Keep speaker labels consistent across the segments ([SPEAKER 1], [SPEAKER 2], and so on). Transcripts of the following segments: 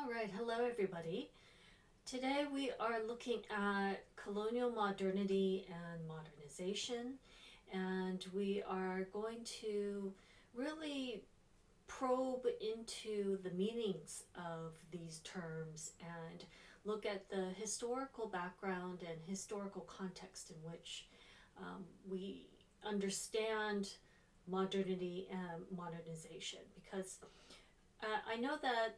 [SPEAKER 1] All right, hello everybody. Today we are looking at colonial modernity and modernization, and we are going to really probe into the meanings of these terms and look at the historical background and historical context in which we understand modernity and modernization, because I know that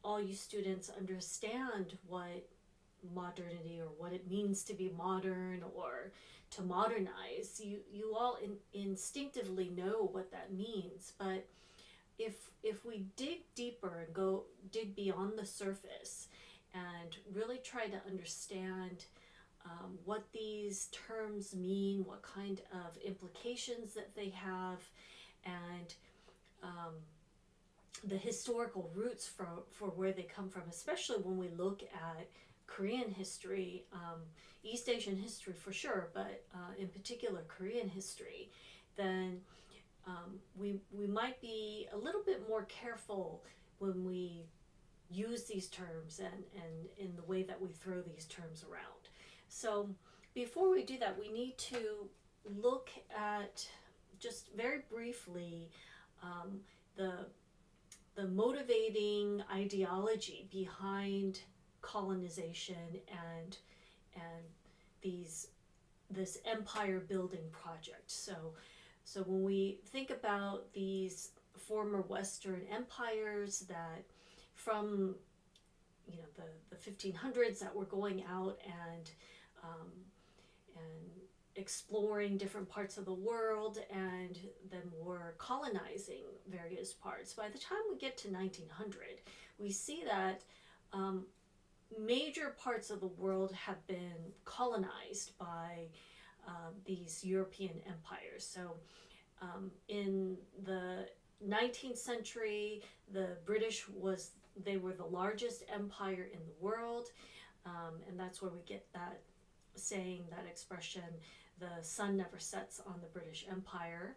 [SPEAKER 1] all you students understand what modernity or what it means to be modern or to modernize. You all instinctively know what that means, but if we dig deeper and go dig beyond the surface and really try to understand what these terms mean, what kind of implications that they have, and um, the historical roots for where they come from, especially when we look at Korean history, East Asian history for sure, but in particular Korean history, then we might be a little bit more careful when we use these terms and in the way that we throw these terms around. So before we do that, we need to look at, just very briefly, the motivating ideology behind colonization and this empire building project. So when we think about these former Western empires that from the 1500s that were going out and exploring different parts of the world and then were colonizing various parts. By the time we get to 1900, we see that major parts of the world have been colonized by these European empires. So in the 19th century, the British they were the largest empire in the world, and that's where we get that saying, that expression, the sun never sets on the British Empire.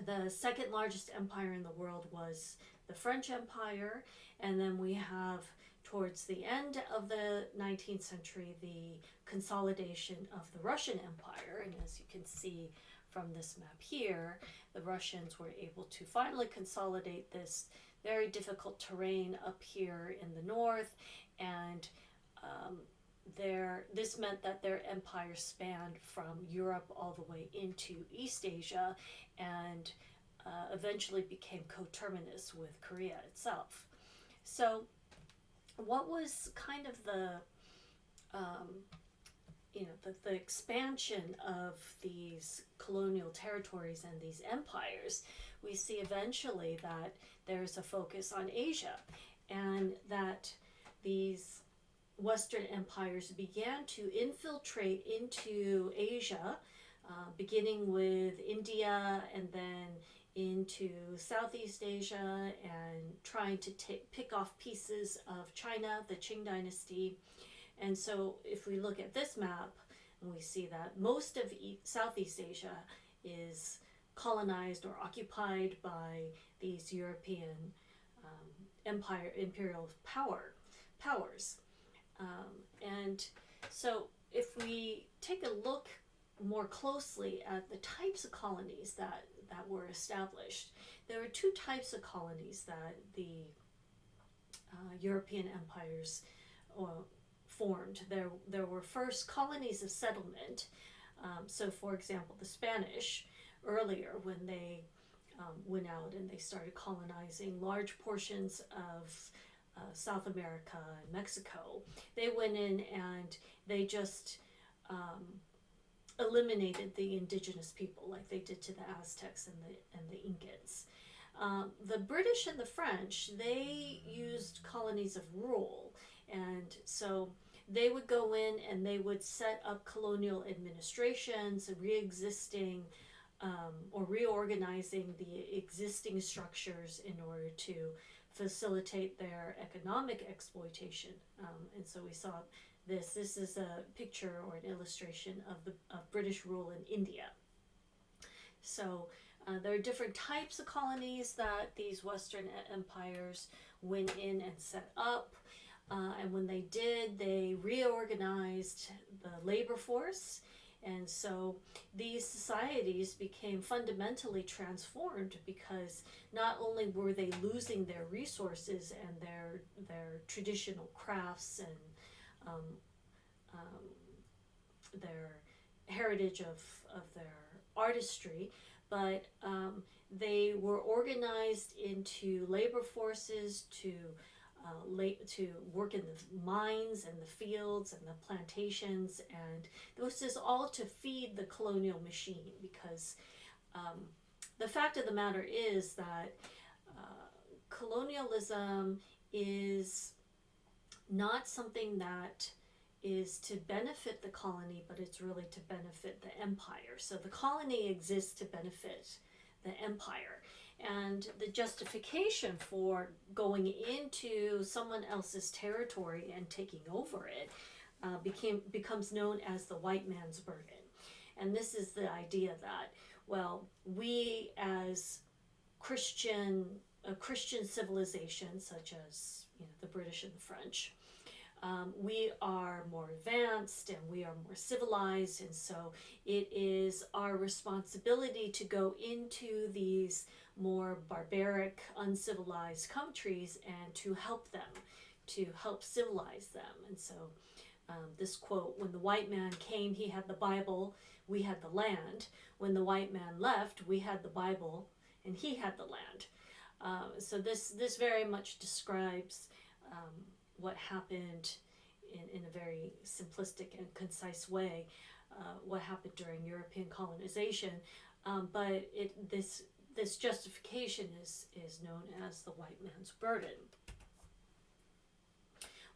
[SPEAKER 1] The second largest empire in the world was the French Empire, and then we have, towards the end of the 19th century, the consolidation of the Russian Empire. And as you can see from this map here, the Russians were able to finally consolidate this very difficult terrain up here in the north, and this meant that their empire spanned from Europe all the way into East Asia, and eventually became coterminous with Korea itself. So what was kind of the expansion of these colonial territories and these empires? We see eventually that there's a focus on Asia, and that these Western empires began to infiltrate into Asia, beginning with India and then into Southeast Asia, and trying to pick off pieces of China, the Qing dynasty. And so if we look at this map, and we see that most of Southeast Asia is colonized or occupied by these European imperial powers. And so if we take a look more closely at the types of colonies that were established, there are two types of colonies that the European empires formed. There were first colonies of settlement. So for example, the Spanish, earlier when they went out and they started colonizing large portions of South America and Mexico, they went in and they just eliminated the indigenous people, like they did to the Aztecs and the Incans. The British and the French, they used colonies of rule, and so they would go in and they would set up colonial administrations, re-existing or reorganizing the existing structures in order to facilitate their economic exploitation. And so we saw this is a picture or an illustration of British rule in India. So there are different types of colonies that these Western empires went in and set up. And when they did, they reorganized the labor force. And so these societies became fundamentally transformed because not only were they losing their resources and their traditional crafts and their heritage of their artistry, but they were organized into labor forces to work in the mines and the fields and the plantations, and this is all to feed the colonial machine because the fact of the matter is that colonialism is not something that is to benefit the colony, but it's really to benefit the empire. So the colony exists to benefit the empire. And the justification for going into someone else's territory and taking over it becomes known as the white man's burden. And this is the idea that, well, we as a Christian civilization, such as the British and the French, we are more advanced and we are more civilized, and so it is our responsibility to go into these more barbaric, uncivilized countries and to help them, to help civilize them. And so this quote, when the white man came, he had the Bible, we had the land. When the white man left, we had the Bible and he had the land. So this very much describes what happened in a very simplistic and concise way, what happened during European colonization. But this justification is known as the white man's burden.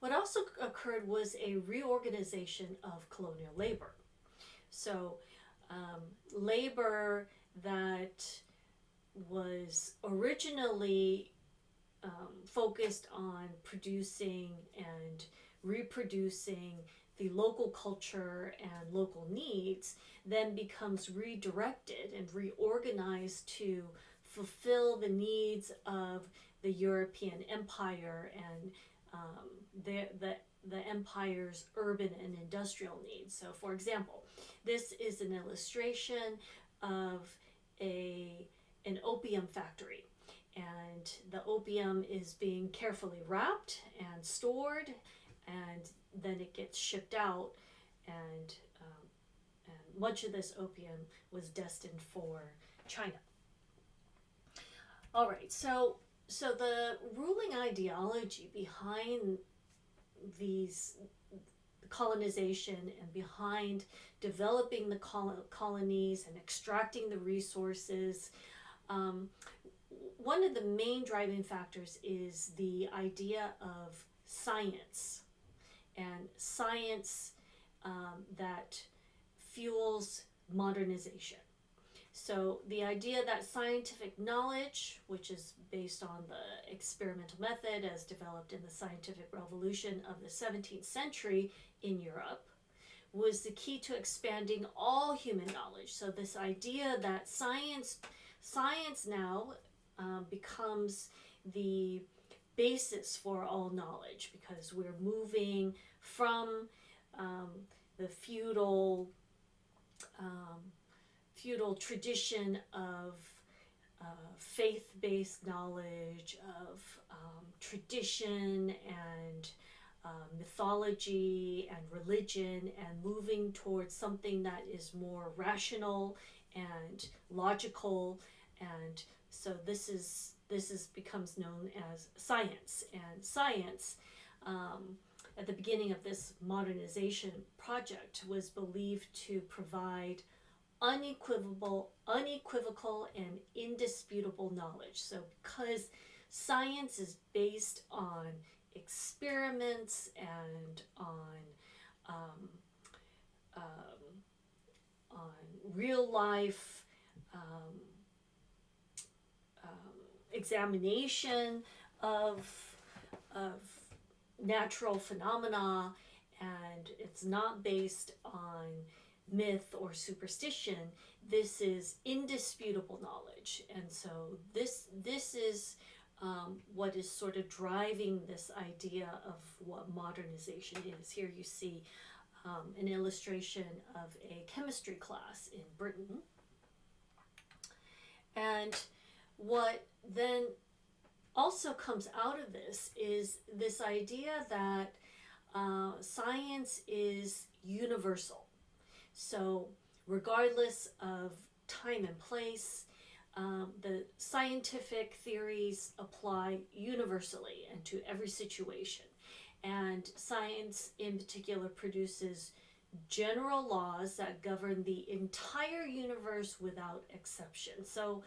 [SPEAKER 1] What also occurred was a reorganization of colonial labor. So labor that was originally focused on producing and reproducing the local culture and local needs then becomes redirected and reorganized to fulfill the needs of the European Empire and the empire's urban and industrial needs. So, for example, this is an illustration of an opium factory. And the opium is being carefully wrapped and stored, and then it gets shipped out, and much of this opium was destined for China. All right, so the ruling ideology behind these colonization and behind developing the colonies and extracting the resources, one of the main driving factors is the idea of science, and science that fuels modernization. So the idea that scientific knowledge, which is based on the experimental method as developed in the scientific revolution of the 17th century in Europe, was the key to expanding all human knowledge. So this idea that science now becomes the basis for all knowledge, because we're moving from the feudal tradition of faith-based knowledge, of tradition and mythology and religion, and moving towards something that is more rational and logical. And so this becomes known as science. And science, at the beginning of this modernization project, was believed to provide unequivocal and indisputable knowledge. So because science is based on experiments and on real life examination of natural phenomena, and it's not based on myth or superstition, this is indisputable knowledge. And so this is what is sort of driving this idea of what modernization is. Here you see an illustration of a chemistry class in Britain. And what then also comes out of this is this idea that science is universal. So regardless of time and place, the scientific theories apply universally and to every situation. And science in particular produces general laws that govern the entire universe without exception. So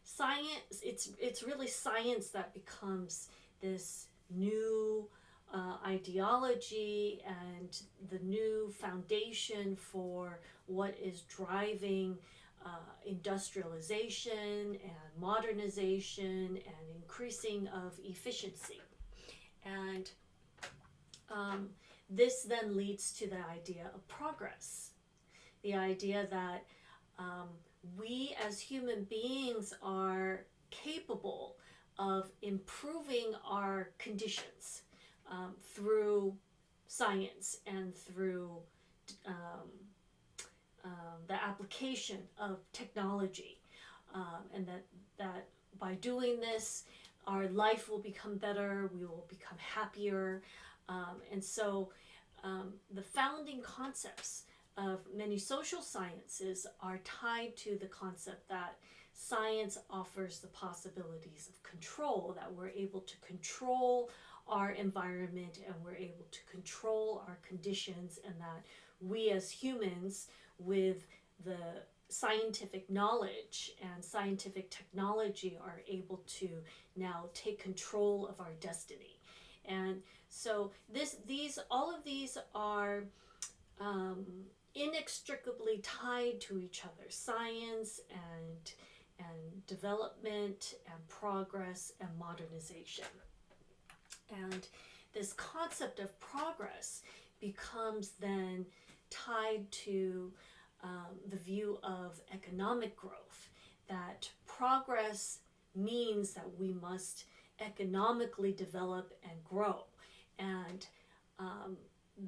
[SPEAKER 1] science, it's really science that becomes this new ideology and the new foundation for what is driving industrialization and modernization and increasing of efficiency. And this then leads to the idea of progress, the idea that we as human beings are capable of improving our conditions through science and through the application of technology, and that by doing this, our life will become better, we will become happier, and so the founding concepts of many social sciences are tied to the concept that science offers the possibilities of control, that we're able to control our environment and we're able to control our conditions, and that we as humans, with the scientific knowledge and scientific technology, are able to now take control of our destiny. And so all of these are inextricably tied to each other: science and development and progress and modernization. And this concept of progress becomes then tied to the view of economic growth, that progress means that we must economically develop and grow. And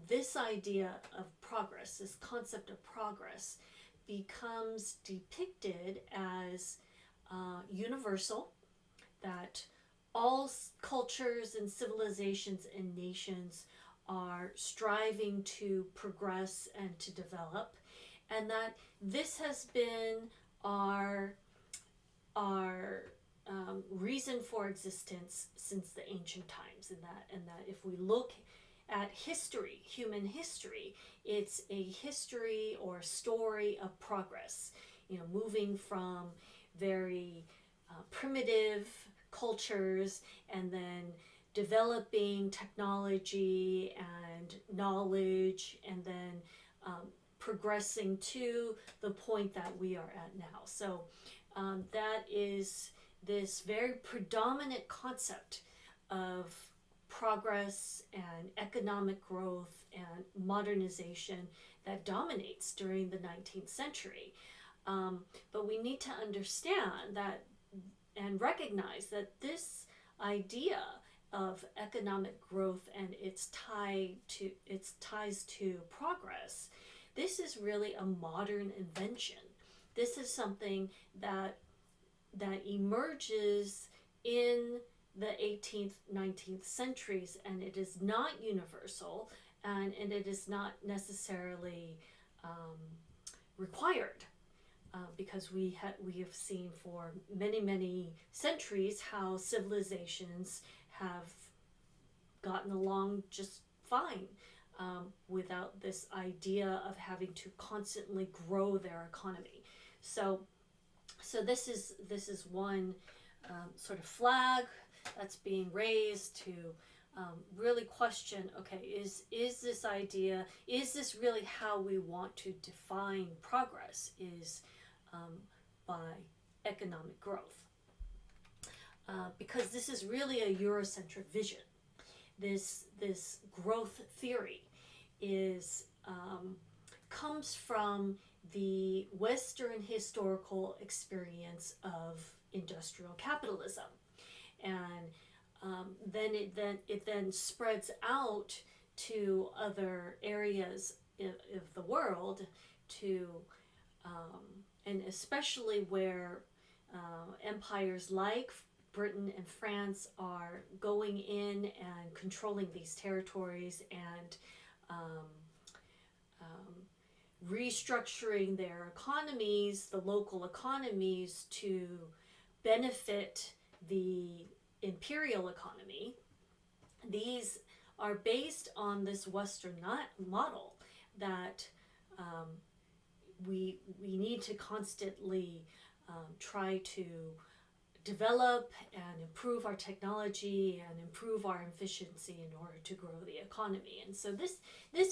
[SPEAKER 1] this idea of progress, this concept of progress, becomes depicted as universal, that all cultures and civilizations and nations are striving to progress and to develop, and that this has been our reason for existence since the ancient times, and that if we look at history, human history, it's a history or story of progress, moving from very primitive cultures and then developing technology and knowledge, and then progressing to the point that we are at now. So that is this very predominant concept of progress and economic growth and modernization that dominates during the 19th century. But we need to understand that and recognize that this idea of economic growth and its ties to progress, this is really a modern invention. This is something that emerges in the 18th, 19th centuries, and it is not universal, and it is not necessarily required, because we have seen for many centuries how civilizations have gotten along just fine without this idea of having to constantly grow their economy. So this is one sort of flag that's being raised to really question, okay, is this idea, is this really how we want to define progress, is by economic growth? Because this is really a Eurocentric vision. This growth theory is comes from the Western historical experience of industrial capitalism. and it then spreads out to other areas of the world, to and especially where empires like Britain and France are going in and controlling these territories and um, restructuring their economies, the local economies, to benefit the imperial economy. These are based on this Western model that um, we need to constantly try to develop and improve our technology and improve our efficiency in order to grow the economy. And so this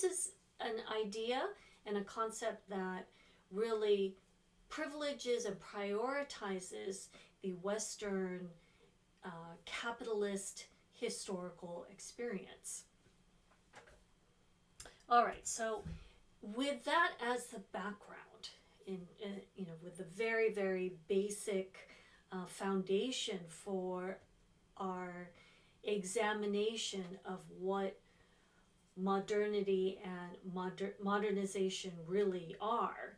[SPEAKER 1] is an idea and a concept that really privileges and prioritizes the Western capitalist historical experience. All right, so with that as the background, with the very, very basic foundation for our examination of what modernity and modernization really are,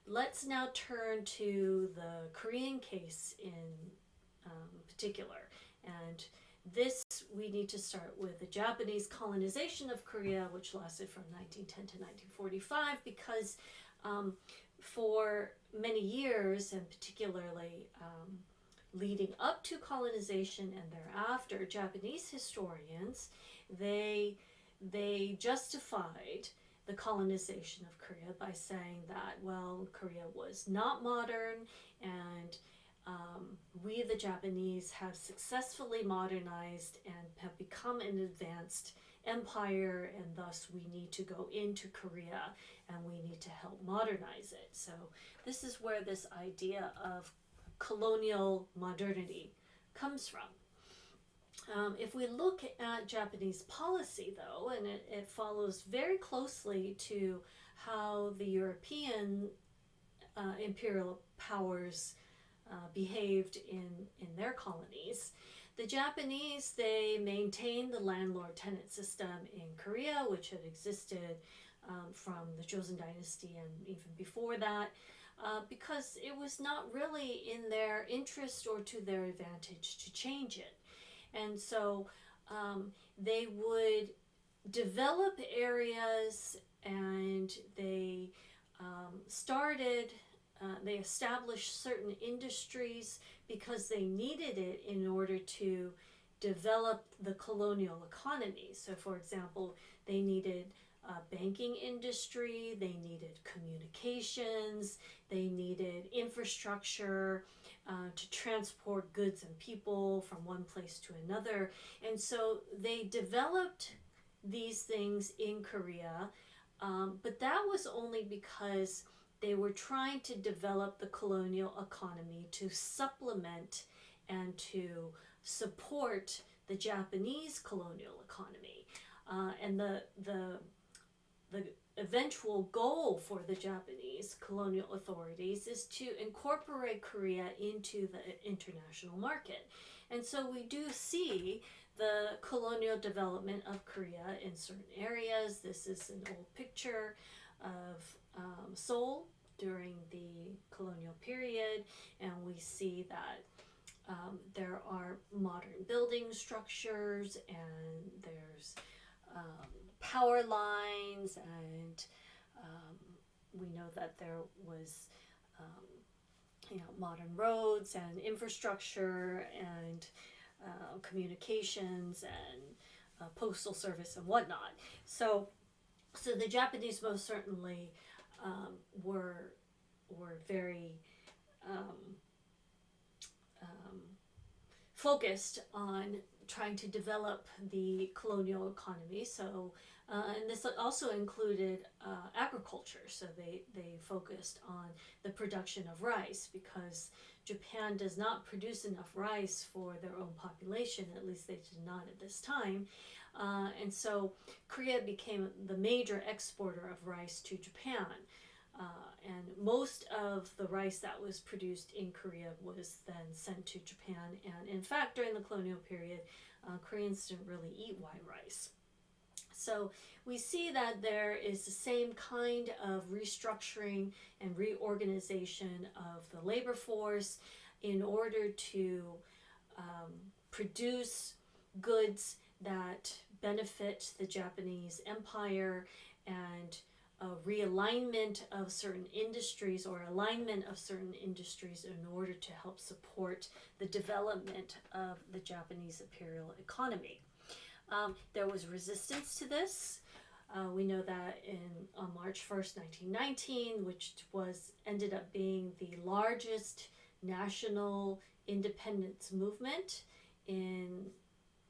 [SPEAKER 1] let's now turn to the Korean case in particular. And this, we need to start with the Japanese colonization of Korea, which lasted from 1910 to 1945, because for many years, and particularly leading up to colonization and thereafter, Japanese historians, they justified the colonization of Korea by saying that, well, Korea was not modern, and we, the Japanese, have successfully modernized and have become an advanced empire, and thus we need to go into Korea and we need to help modernize it. So this is where this idea of colonial modernity comes from. If we look at Japanese policy, though, and it follows very closely to how the European imperial powers behaved in their colonies, the Japanese, they maintained the landlord-tenant system in Korea, which had existed from the Joseon Dynasty and even before that, because it was not really in their interest or to their advantage to change it. And so they would develop areas, and they they established certain industries because they needed it in order to develop the colonial economy. So, for example, they needed banking industry, they needed communications, they needed infrastructure to transport goods and people from one place to another. And so they developed these things in Korea, but that was only because they were trying to develop the colonial economy to supplement and to support the Japanese colonial economy. And the eventual goal for the Japanese colonial authorities is to incorporate Korea into the international market. And so we do see the colonial development of Korea in certain areas. This is an old picture of Seoul during the colonial period, and we see that there are modern building structures, and there's power lines, and we know that there was modern roads and infrastructure and communications and postal service and whatnot. So the Japanese most certainly were very focused on trying to develop the colonial economy. So and this also included agriculture. So they focused on the production of rice, because Japan does not produce enough rice for their own population. At least they did not at this time. And so Korea became the major exporter of rice to Japan. and most of the rice that was produced in Korea was then sent to Japan. And in fact, during the colonial period, Koreans didn't really eat white rice. So we see that there is the same kind of restructuring and reorganization of the labor force in order to produce goods that benefit the Japanese empire, and a realignment of certain industries or alignment of certain industries in order to help support the development of the Japanese imperial economy. There was resistance to this. We know that on March 1st, 1919, which ended up being the largest national independence movement in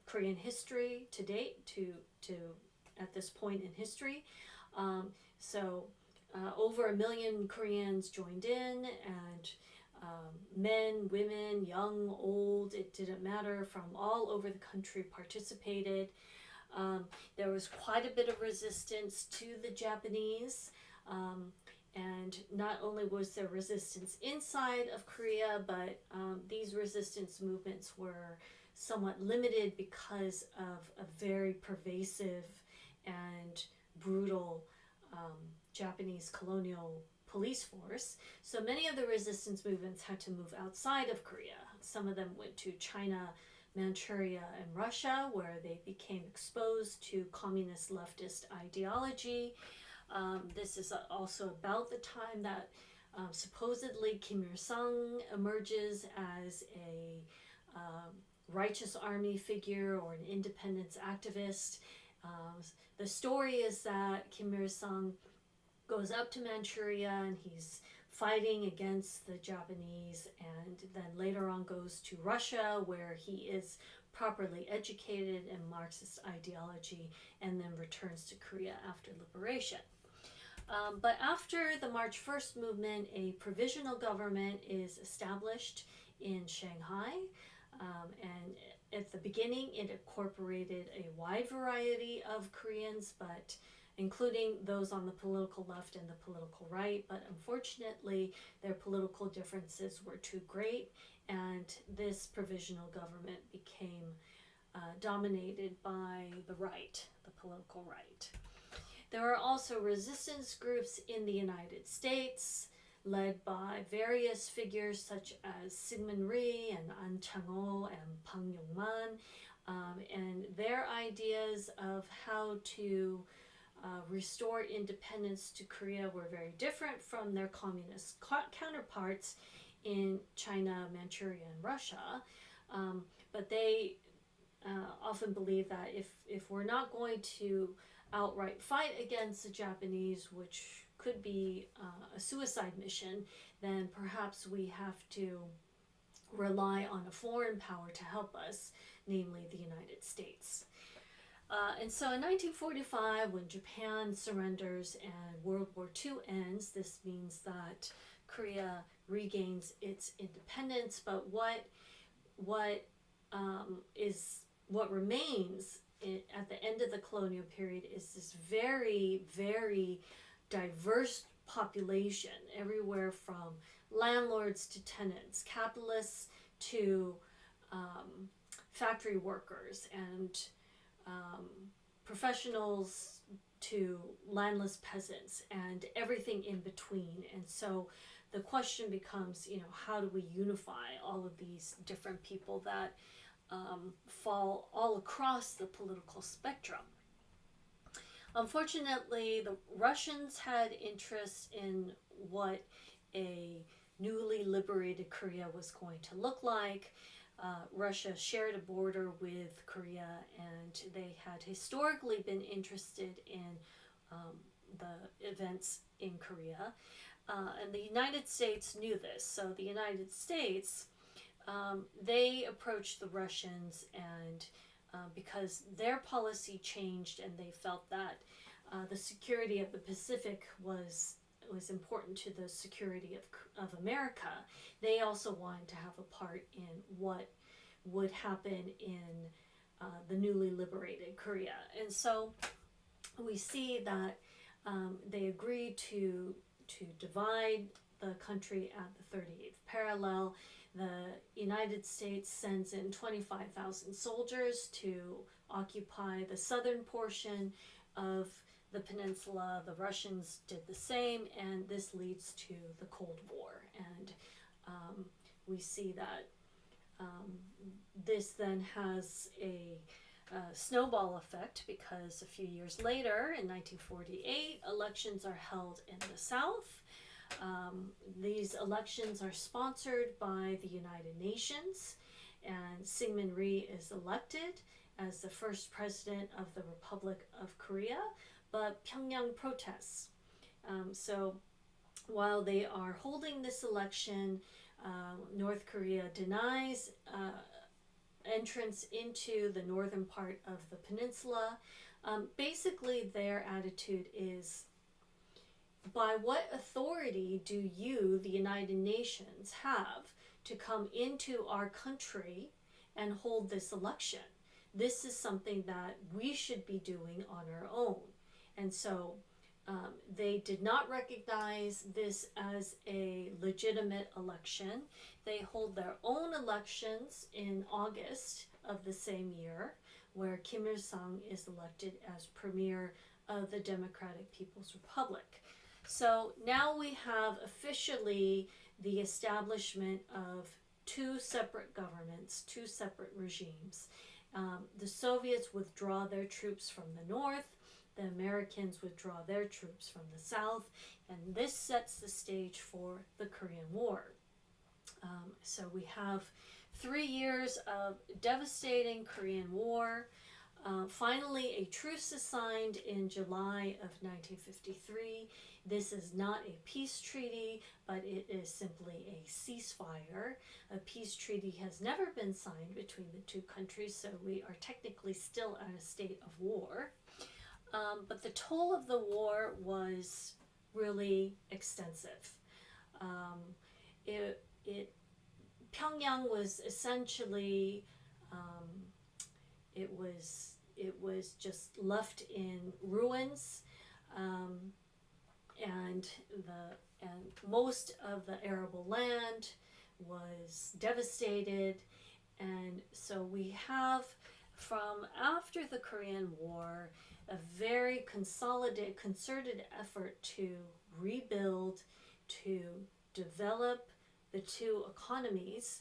[SPEAKER 1] Korean history to date, to at this point in history. Over 1 million Koreans joined in, and men, women, young, old, it didn't matter, from all over the country participated. There was quite a bit of resistance to the Japanese, and not only was there resistance inside of Korea, but these resistance movements were somewhat limited because of a very pervasive and brutal Japanese colonial police force. So many of the resistance movements had to move outside of Korea. Some of them went to China, Manchuria, and Russia, where they became exposed to communist leftist ideology. This is also about the time that supposedly Kim Il-sung emerges as a righteous army figure or an independence activist. The story is that Kim Il-sung goes up to Manchuria and he's fighting against the Japanese, and then later on goes to Russia, where he is properly educated in Marxist ideology, and then returns to Korea after liberation. But after the March 1st movement, a provisional government is established in Shanghai, and at the beginning it incorporated a wide variety of Koreans, but including those on the political left and the political right, but unfortunately their political differences were too great, and this provisional government became dominated by the right, the political right. There are also resistance groups in the United States, led by various figures such as Syngman Rhee and An Chang-ho and Pang Yong-man, and their ideas of how to restore independence to Korea were very different from their communist counterparts in China, Manchuria, and Russia. But they often believe that if we're not going to outright fight against the Japanese, which could be a suicide mission, then perhaps we have to rely on a foreign power to help us, namely the United States. And so in 1945, when Japan surrenders and World War II ends, this means that Korea regains its independence. But what remains at the end of the colonial period is this very, very diverse population, everywhere from landlords to tenants, capitalists to factory workers, and professionals to landless peasants, and everything in between. And so the question becomes, how do we unify all of these different people that fall all across the political spectrum? Unfortunately, the Russians had interest in what a newly liberated Korea was going to look like. Russia shared a border with Korea, and they had historically been interested in the events in Korea. And the United States knew this. So the United States, they approached the Russians, and because their policy changed and they felt that the security of the Pacific was important to the security of America, they also wanted to have a part in what would happen in the newly liberated Korea. And so we see that they agreed to divide the country at the 38th parallel. The United States sends in 25,000 soldiers to occupy the southern portion of the peninsula. The Russians did the same, and this leads to the Cold War. And we see that this then has a snowball effect, because a few years later, in 1948, elections are held in the South. These elections are sponsored by the United Nations, and Syngman Rhee is elected as the first president of the Republic of Korea, but Pyongyang protests. So while they are holding this election, North Korea denies entrance into the northern part of the peninsula. Basically, their attitude is, by what authority do you, the United Nations, have to come into our country and hold this election? This is something that we should be doing on our own. And so they did not recognize this as a legitimate election. They hold their own elections in August of the same year, where Kim Il-sung is elected as premier of the Democratic People's Republic. So now we have officially the establishment of two separate governments, two separate regimes. The Soviets withdraw their troops from the north, the Americans withdraw their troops from the south, and this sets the stage for the Korean War. So we have 3 years of devastating Korean War. Finally, a truce is signed in July of 1953. This is not a peace treaty, but it is simply a ceasefire. A peace treaty has never been signed between the two countries, so we are technically still in a state of war. But the toll of the war was really extensive. Pyongyang was essentially, it was just left in ruins, and most of the arable land was devastated, and so we have, from after the Korean War, a very concerted effort to rebuild, to develop the two economies,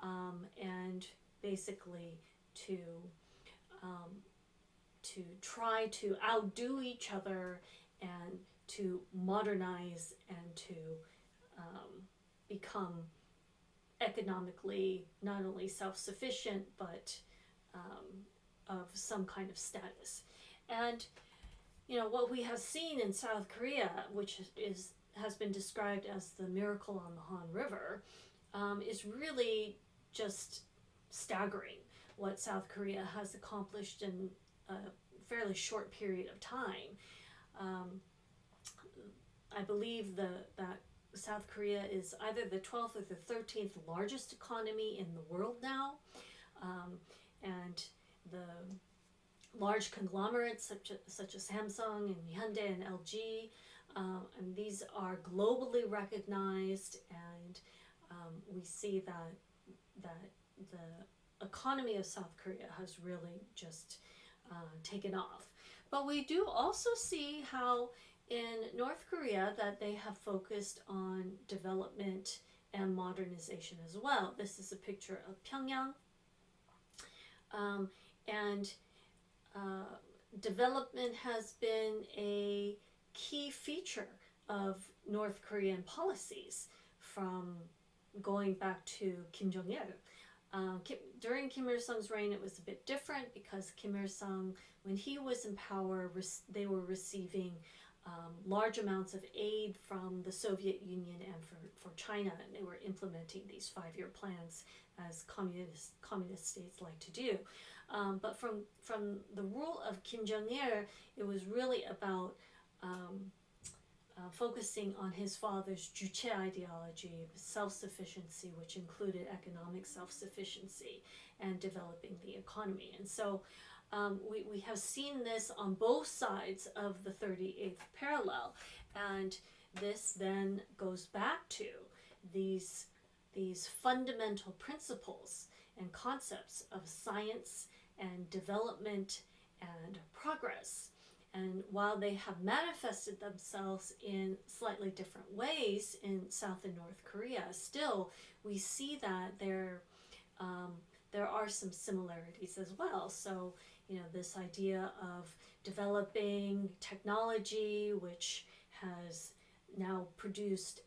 [SPEAKER 1] and basically to try to outdo each other, and to modernize, and to become economically not only self-sufficient, but of some kind of status. And what we have seen in South Korea, which has been described as the miracle on the Han River, is really just staggering what South Korea has accomplished in a fairly short period of time. I believe that South Korea is either the 12th or the 13th largest economy in the world now, and the large conglomerates such as Samsung and Hyundai and LG, and these are globally recognized, and we see that the economy of South Korea has really just taken off. But we do also see how in North Korea that they have focused on development and modernization as well. This is a picture of Pyongyang, and development has been a key feature of North Korean policies from going back to Kim Jong-il. During Kim Il-sung's reign, it was a bit different, because Kim Il-sung, when he was in power, they were receiving large amounts of aid from the Soviet Union and for China, and they were implementing these 5-year plans, as communist states like to do. But from the rule of Kim Jong-il, it was really about focusing on his father's Juche ideology, self-sufficiency, which included economic self-sufficiency and developing the economy. And so we have seen this on both sides of the 38th parallel. And this then goes back to these fundamental principles and concepts of science and development and progress. And while they have manifested themselves in slightly different ways in South and North Korea, still we see that there are some similarities as well. So, this idea of developing technology, which has now produced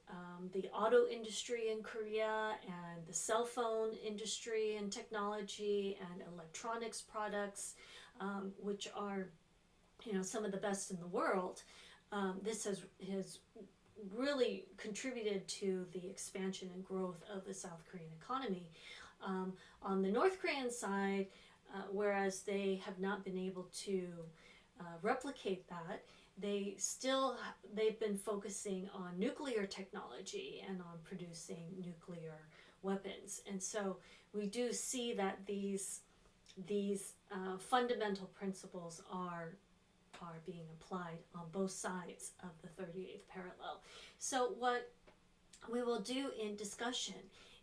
[SPEAKER 1] the auto industry in Korea and the cell phone industry and technology and electronics products, which are some of the best in the world. This has really contributed to the expansion and growth of the South Korean economy. On the North Korean side, whereas they have not been able to replicate that, they've been focusing on nuclear technology and on producing nuclear weapons. And so we do see that these fundamental principles are being applied on both sides of the 38th parallel. So what we will do in discussion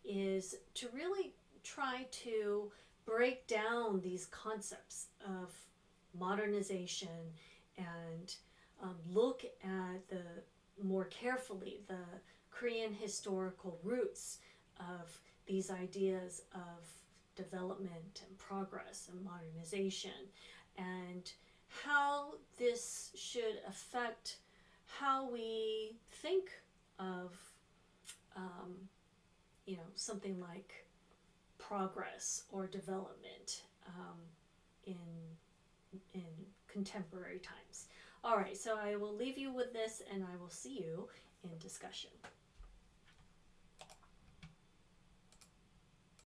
[SPEAKER 1] is to really try to break down these concepts of modernization and look at more carefully the Korean historical roots of these ideas of development and progress and modernization, and how this should affect how we think of something like progress or development in contemporary times. All right, so I will leave you with this, and I will see you in discussion.